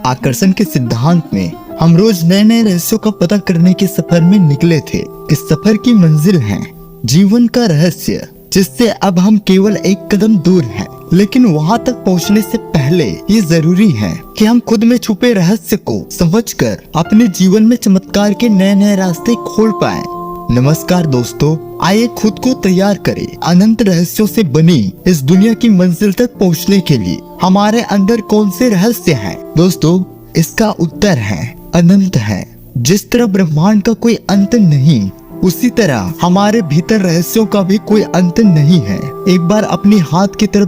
आकर्षण के सिद्धांत में हम रोज नए नए रहस्यों का पता करने के सफर में निकले थे। इस सफर की मंजिल है जीवन का रहस्य, जिससे अब हम केवल एक कदम दूर हैं। लेकिन वहाँ तक पहुँचने से पहले ये जरूरी है कि हम खुद में छुपे रहस्य को समझकर अपने जीवन में चमत्कार के नए नए रास्ते खोल पाएं। नमस्कार दोस्तों, आइए खुद को तैयार करें अनंत रहस्यों से बनी इस दुनिया की मंजिल तक पहुंचने के लिए। हमारे अंदर कौन से रहस्य हैं? दोस्तों, इसका उत्तर है अनंत है। जिस तरह ब्रह्मांड का कोई अंत नहीं, उसी तरह हमारे भीतर रहस्यों का भी कोई अंत नहीं है। एक बार अपनी हाथ की तरफ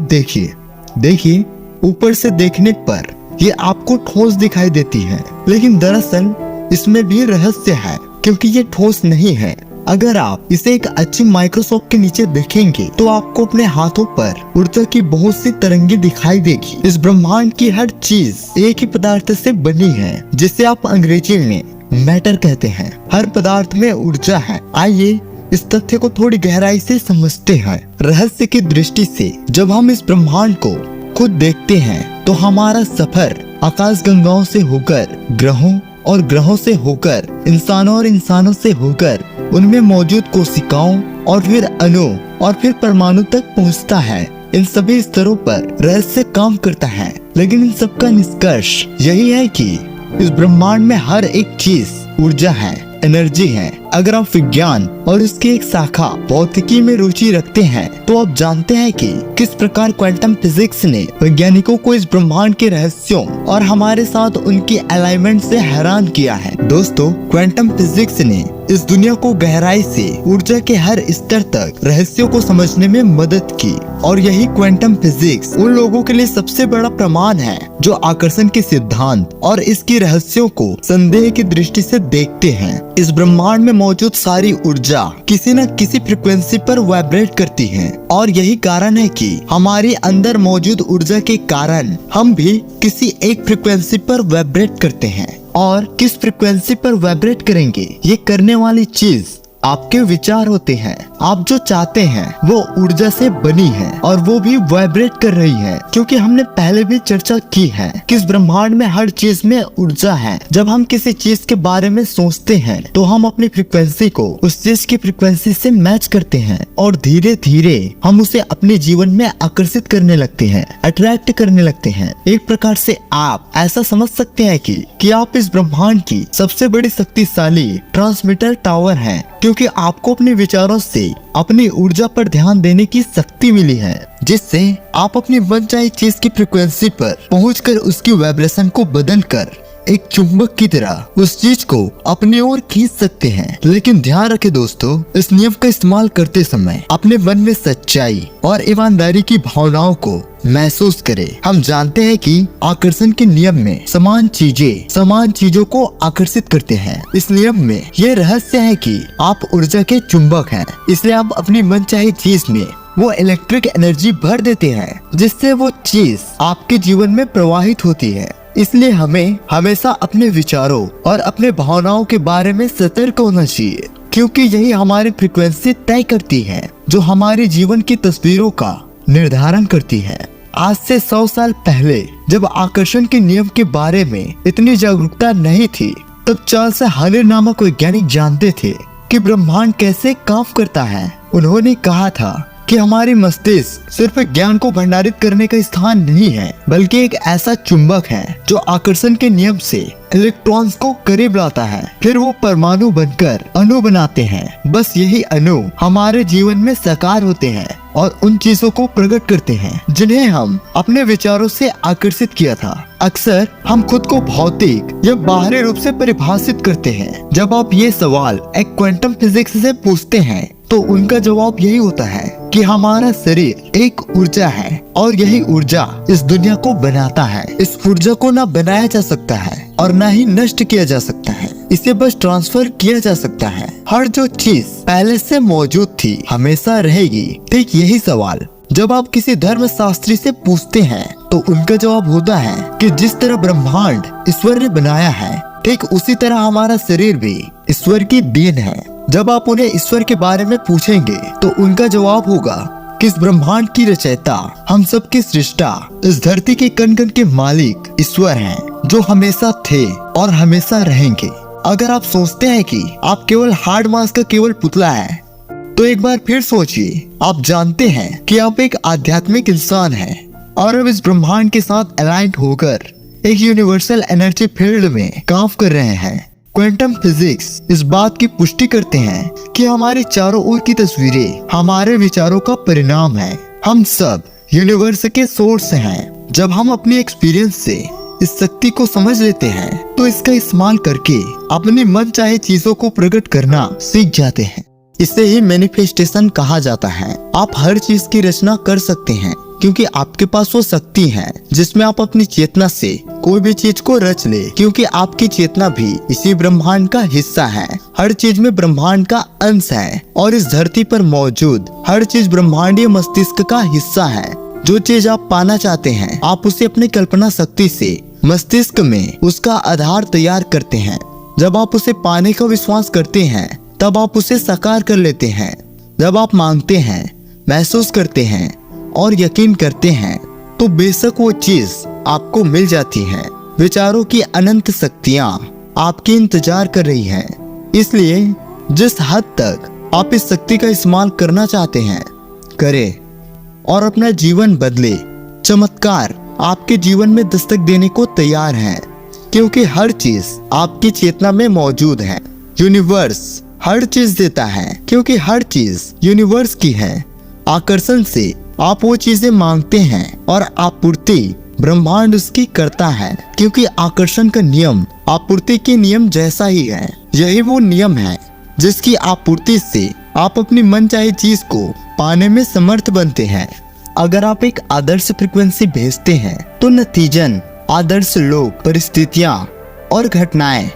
देखिए, ऊपर से देखने पर ये आपको ठोस दिखाई देती है, लेकिन दरअसल इसमें भी रहस्य है, क्योंकि ये ठोस नहीं है। अगर आप इसे एक अच्छी माइक्रोस्कोप के नीचे देखेंगे तो आपको अपने हाथों पर ऊर्जा की बहुत सी तरंगें दिखाई देगी। इस ब्रह्मांड की हर चीज एक ही पदार्थ से बनी है, जिसे आप अंग्रेजी में मैटर कहते हैं। हर पदार्थ में ऊर्जा है। आइए इस तथ्य को थोड़ी गहराई से समझते हैं। रहस्य की दृष्टि से जब हम इस ब्रह्मांड को खुद देखते हैं तो हमारा सफर आकाश गंगाओं से होकर ग्रहों और ग्रहों से होकर इंसानों और इंसानों से होकर उनमें मौजूद कोशिकाओं और फिर अणु और फिर परमाणु तक पहुंचता है। इन सभी स्तरों पर रहस्य काम करता है, लेकिन इन सब का निष्कर्ष यही है कि इस ब्रह्मांड में हर एक चीज ऊर्जा है, एनर्जी है। अगर आप विज्ञान और इसकी एक शाखा भौतिकी में रुचि रखते हैं तो आप जानते हैं कि किस प्रकार क्वांटम फिजिक्स ने वैज्ञानिकों को इस ब्रह्मांड के रहस्यों और हमारे साथ उनकी अलाइनमेंट से हैरान किया है। दोस्तों, क्वांटम फिजिक्स ने इस दुनिया को गहराई से ऊर्जा के हर स्तर तक रहस्यों को समझने में मदद की, और यही क्वांटम फिजिक्स उन लोगों के लिए सबसे बड़ा प्रमाण है जो आकर्षण के सिद्धांत और इसकी रहस्यों को संदेह की दृष्टि से देखते हैं। इस ब्रह्मांड में मौजूद सारी ऊर्जा किसी न किसी फ्रीक्वेंसी पर वाइब्रेट करती है, और यही कारण है कि हमारी अंदर मौजूद ऊर्जा के कारण हम भी किसी एक फ्रीक्वेंसी पर वाइब्रेट करते हैं। और किस फ्रीक्वेंसी पर वाइब्रेट करेंगे, ये करने वाली चीज आपके विचार होते हैं। आप जो चाहते हैं वो ऊर्जा से बनी है, और वो भी वाइब्रेट कर रही है, क्योंकि हमने पहले भी चर्चा की है कि इस ब्रह्मांड में हर चीज में ऊर्जा है। जब हम किसी चीज के बारे में सोचते हैं तो हम अपनी फ्रीक्वेंसी को उस चीज की फ्रीक्वेंसी से मैच करते हैं, और धीरे धीरे हम उसे अपने जीवन में आकर्षित करने लगते हैं, अट्रैक्ट करने लगते हैं। एक प्रकार से आप ऐसा समझ सकते हैं कि आप इस ब्रह्मांड की सबसे बड़ी शक्तिशाली ट्रांसमीटर टावर हैं, क्योंकि आपको अपने विचारों से अपनी ऊर्जा पर ध्यान देने की शक्ति मिली है, जिससे आप अपनी मनचाही चीज की फ्रीक्वेंसी पर पहुंचकर उसकी वाइब्रेशन को बदलकर एक चुंबक की तरह उस चीज को अपनी ओर खींच सकते हैं। लेकिन ध्यान रखें दोस्तों, इस नियम का इस्तेमाल करते समय अपने मन में सच्चाई और ईमानदारी की भावनाओं को महसूस करें। हम जानते हैं कि आकर्षण के नियम में समान चीजों को आकर्षित करते हैं। इस नियम में ये रहस्य है कि आप ऊर्जा के चुंबक हैं, इसलिए आप अपनी मनचाही चीज में वो इलेक्ट्रिक एनर्जी भर देते हैं, जिससे वो चीज आपके जीवन में प्रवाहित होती है। इसलिए हमें हमेशा अपने विचारों और अपने भावनाओं के बारे में सतर्क होना चाहिए, क्योंकि यही हमारी फ्रीक्वेंसी तय करती है, जो हमारे जीवन की तस्वीरों का निर्धारण करती है। आज से 100 साल पहले जब आकर्षण के नियम के बारे में इतनी जागरूकता नहीं थी, तब चार्ल्स हानर नामक वैज्ञानिक जानते थे कि ब्रह्मांड कैसे काम करता है। उन्होंने कहा था कि हमारी मस्तिष्क सिर्फ ज्ञान को भंडारित करने का स्थान नहीं है, बल्कि एक ऐसा चुंबक है जो आकर्षण के नियम से इलेक्ट्रॉन्स को करीब लाता है, फिर वो परमाणु बनकर अणु बनाते हैं। बस यही अणु हमारे जीवन में साकार होते हैं और उन चीजों को प्रकट करते हैं जिन्हें हम अपने विचारों से आकर्षित किया था। अक्सर हम खुद को भौतिक या बाहरी रूप से परिभाषित करते हैं। जब आप ये सवाल एक क्वांटम फिजिक्स से पूछते हैं तो उनका जवाब यही होता है कि हमारा शरीर एक ऊर्जा है, और यही ऊर्जा इस दुनिया को बनाता है। इस ऊर्जा को ना बनाया जा सकता है और ना ही नष्ट किया जा सकता है, इसे बस ट्रांसफर किया जा सकता है। हर जो चीज पहले से मौजूद थी हमेशा रहेगी। ठीक यही सवाल जब आप किसी धर्म शास्त्री से पूछते हैं तो उनका जवाब होता है कि जिस तरह ब्रह्मांड ईश्वर ने बनाया है, ठीक उसी तरह हमारा शरीर भी ईश्वर की देन है। जब आप उन्हें ईश्वर के बारे में पूछेंगे तो उनका जवाब होगा किस ब्रह्मांड की रचयिता, हम सब के सृष्टा, इस धरती के कण कण के मालिक ईश्वर हैं, जो हमेशा थे और हमेशा रहेंगे। अगर आप सोचते हैं कि आप केवल हार्ड मास का केवल पुतला है, तो एक बार फिर सोचिए, आप जानते हैं कि आप एक आध्यात्मिक इंसान हैं और अब इस ब्रह्मांड के साथ अलाइंड होकर एक यूनिवर्सल एनर्जी फील्ड में काम कर रहे हैं। क्वांटम फिजिक्स इस बात की पुष्टि करते हैं कि हमारे चारों ओर की तस्वीरें हमारे विचारों का परिणाम है। हम सब यूनिवर्स के सोर्स हैं। जब हम अपनी एक्सपीरियंस से इस शक्ति को समझ लेते हैं, तो इसका इस्तेमाल करके अपनी मन चाहे चीजों को प्रकट करना सीख जाते हैं। इसे ही मैनिफेस्टेशन कहा जाता है। आप हर चीज की रचना कर सकते हैं, क्योंकि आपके पास वो शक्ति है जिसमें आप अपनी चेतना से कोई भी चीज को रच ले, क्योंकि आपकी चेतना भी इसी ब्रह्मांड का हिस्सा है। हर चीज में ब्रह्मांड का अंश है और इस धरती पर मौजूद हर चीज ब्रह्मांडीय मस्तिष्क का हिस्सा है। जो चीज आप पाना चाहते हैं, आप उसे अपनी कल्पना शक्ति से मस्तिष्क में उसका आधार तैयार करते हैं। जब आप उसे पाने का विश्वास करते हैं, तब आप उसे साकार कर लेते हैं। जब आप मांगते हैं, महसूस करते हैं और यकीन करते हैं, तो बेशक वो चीज आपको मिल जाती है। विचारों की अनंत शक्तियां आपकी इंतजार कर रही हैं। इसलिए जिस हद तक आप इस शक्ति का इस्तेमाल करना चाहते हैं, करें और अपना जीवन बदले। चमत्कार आपके जीवन में दस्तक देने को तैयार है, क्योंकि हर चीज आपकी चेतना में मौजूद है। यूनिवर्स हर चीज देता है, क्योंकि हर चीज यूनिवर्स की है। आकर्षण से आप वो चीजें मांगते हैं और आपूर्ति ब्रह्मांड उसकी करता है, क्योंकि आकर्षण का नियम आपूर्ति के नियम जैसा ही है। यही वो नियम है जिसकी आपूर्ति से आप अपनी मन चाहे चीज को पाने में समर्थ बनते हैं। अगर आप एक आदर्श फ्रीक्वेंसी भेजते हैं, तो नतीजन आदर्श लोग, परिस्थितियां और घटनाएं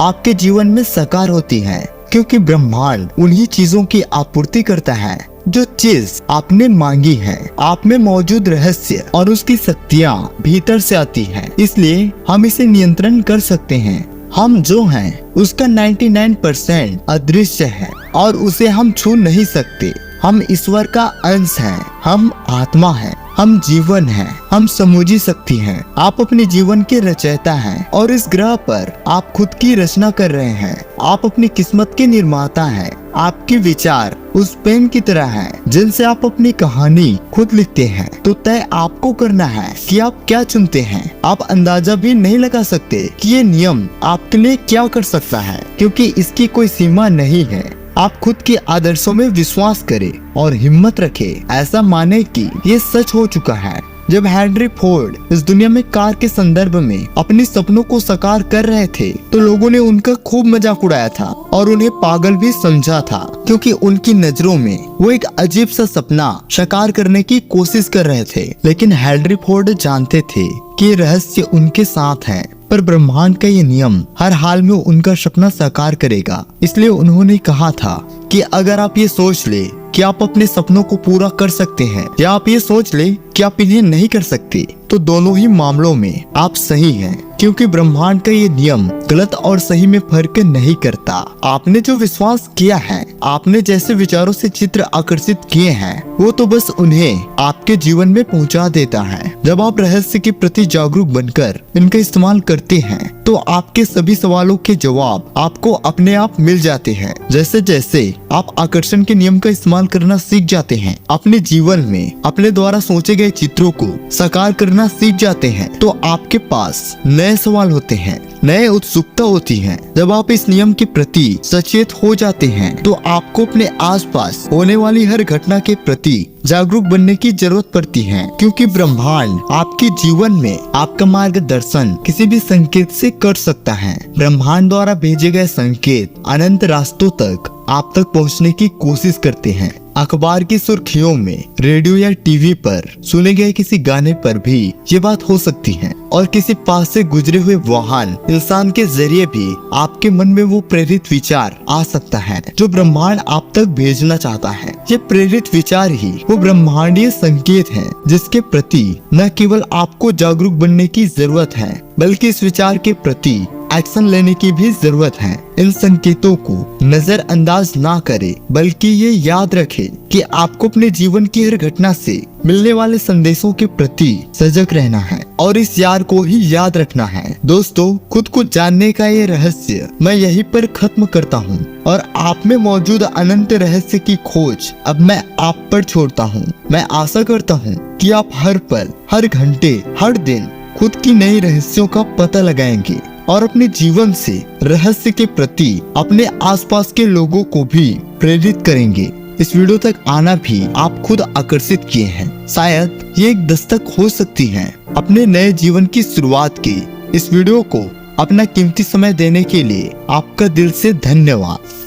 आपके जीवन में साकार होती हैं, क्योंकि ब्रह्मांड उन्हीं चीजों की आपूर्ति करता है जो चीज आपने मांगी है। आप में मौजूद रहस्य और उसकी शक्तियाँ भीतर से आती हैं, इसलिए हम इसे नियंत्रण कर सकते हैं। हम जो हैं उसका 99% अदृश्य है और उसे हम छू नहीं सकते। हम ईश्वर का अंश हैं, हम आत्मा हैं, हम जीवन हैं, हम समूची शक्ति हैं। आप अपने जीवन के रचयिता हैं और इस ग्रह पर आप खुद की रचना कर रहे हैं। आप अपनी किस्मत के निर्माता हैं। आपके विचार उस पेन की तरह हैं, जिनसे आप अपनी कहानी खुद लिखते हैं। तो तय आपको करना है कि आप क्या चुनते हैं। आप अंदाजा भी नहीं लगा सकते कि ये नियम आपके लिए क्या कर सकता है, क्योंकि इसकी कोई सीमा नहीं है। आप खुद के आदर्शों में विश्वास करें और हिम्मत रखें। ऐसा माने कि ये सच हो चुका है। जब हेनरी फोर्ड इस दुनिया में कार के संदर्भ में अपने सपनों को साकार कर रहे थे, तो लोगों ने उनका खूब मजाक उड़ाया था और उन्हें पागल भी समझा था, क्योंकि उनकी नजरों में वो एक अजीब सा सपना साकार करने की कोशिश कर रहे थे। लेकिन हेनरी फोर्ड जानते थे कि रहस्य उनके साथ है, पर ब्रह्मांड का ये नियम हर हाल में उनका सपना साकार करेगा। इसलिए उन्होंने कहा था कि अगर आप ये सोच ले कि आप अपने सपनों को पूरा कर सकते हैं, या आप ये सोच ले कि आप इन्हें नहीं कर सकते, तो दोनों ही मामलों में आप सही हैं, क्योंकि ब्रह्मांड का ये नियम गलत और सही में फर्क नहीं करता। आपने जो विश्वास किया है, आपने जैसे विचारों से चित्र आकर्षित किए हैं, वो तो बस उन्हें आपके जीवन में पहुंचा देता है। जब आप रहस्य के प्रति जागरूक बनकर इनका इस्तेमाल करते हैं, तो आपके सभी सवालों के जवाब आपको अपने आप मिल जाते हैं। जैसे जैसे आप आकर्षण के नियम का इस्तेमाल करना सीख जाते हैं, अपने जीवन में अपने द्वारा सोचे गए चित्रों को साकार करना सीख जाते हैं, तो आपके पास नए सवाल होते हैं, नए उत्सुकता होती है। जब आप इस नियम के प्रति सचेत हो जाते हैं, तो आपको अपने आसपास होने वाली हर घटना के प्रति जागरूक बनने की जरूरत पड़ती है, क्योंकि ब्रह्मांड आपके जीवन में आपका मार्गदर्शन किसी भी संकेत से कर सकता है। ब्रह्मांड द्वारा भेजे गए संकेत अनंत रास्तों तक आप तक पहुंचने की कोशिश करते हैं। अखबार की सुर्खियों में, रेडियो या टीवी पर सुने गए किसी गाने पर भी ये बात हो सकती है, और किसी पास से गुजरे हुए वाहन इंसान के जरिए भी आपके मन में वो प्रेरित विचार आ सकता है जो ब्रह्मांड आप तक भेजना चाहता है। ये प्रेरित विचार ही वो ब्रह्मांडीय संकेत हैं, जिसके प्रति न केवल आपको जागरूक बनने की जरूरत है, बल्कि इस विचार के प्रति एक्शन लेने की भी जरूरत है। इन संकेतों को नजरअंदाज ना करें, बल्कि ये याद रखें कि आपको अपने जीवन की हर घटना से मिलने वाले संदेशों के प्रति सजग रहना है और इस यार को ही याद रखना है। दोस्तों, खुद को जानने का ये रहस्य मैं यहीं पर खत्म करता हूँ और आप में मौजूद अनंत रहस्य की खोज अब मैं आप पर छोड़ता हूँ। मैं आशा करता हूँ कि आप हर पल, हर घंटे, हर दिन खुद की नई रहस्यों का पता लगाएंगे और अपने जीवन से रहस्य के प्रति अपने आसपास के लोगों को भी प्रेरित करेंगे। इस वीडियो तक आना भी आप खुद आकर्षित किए हैं। शायद ये एक दस्तक हो सकती है अपने नए जीवन की शुरुआत की। इस वीडियो को अपना कीमती समय देने के लिए आपका दिल से धन्यवाद।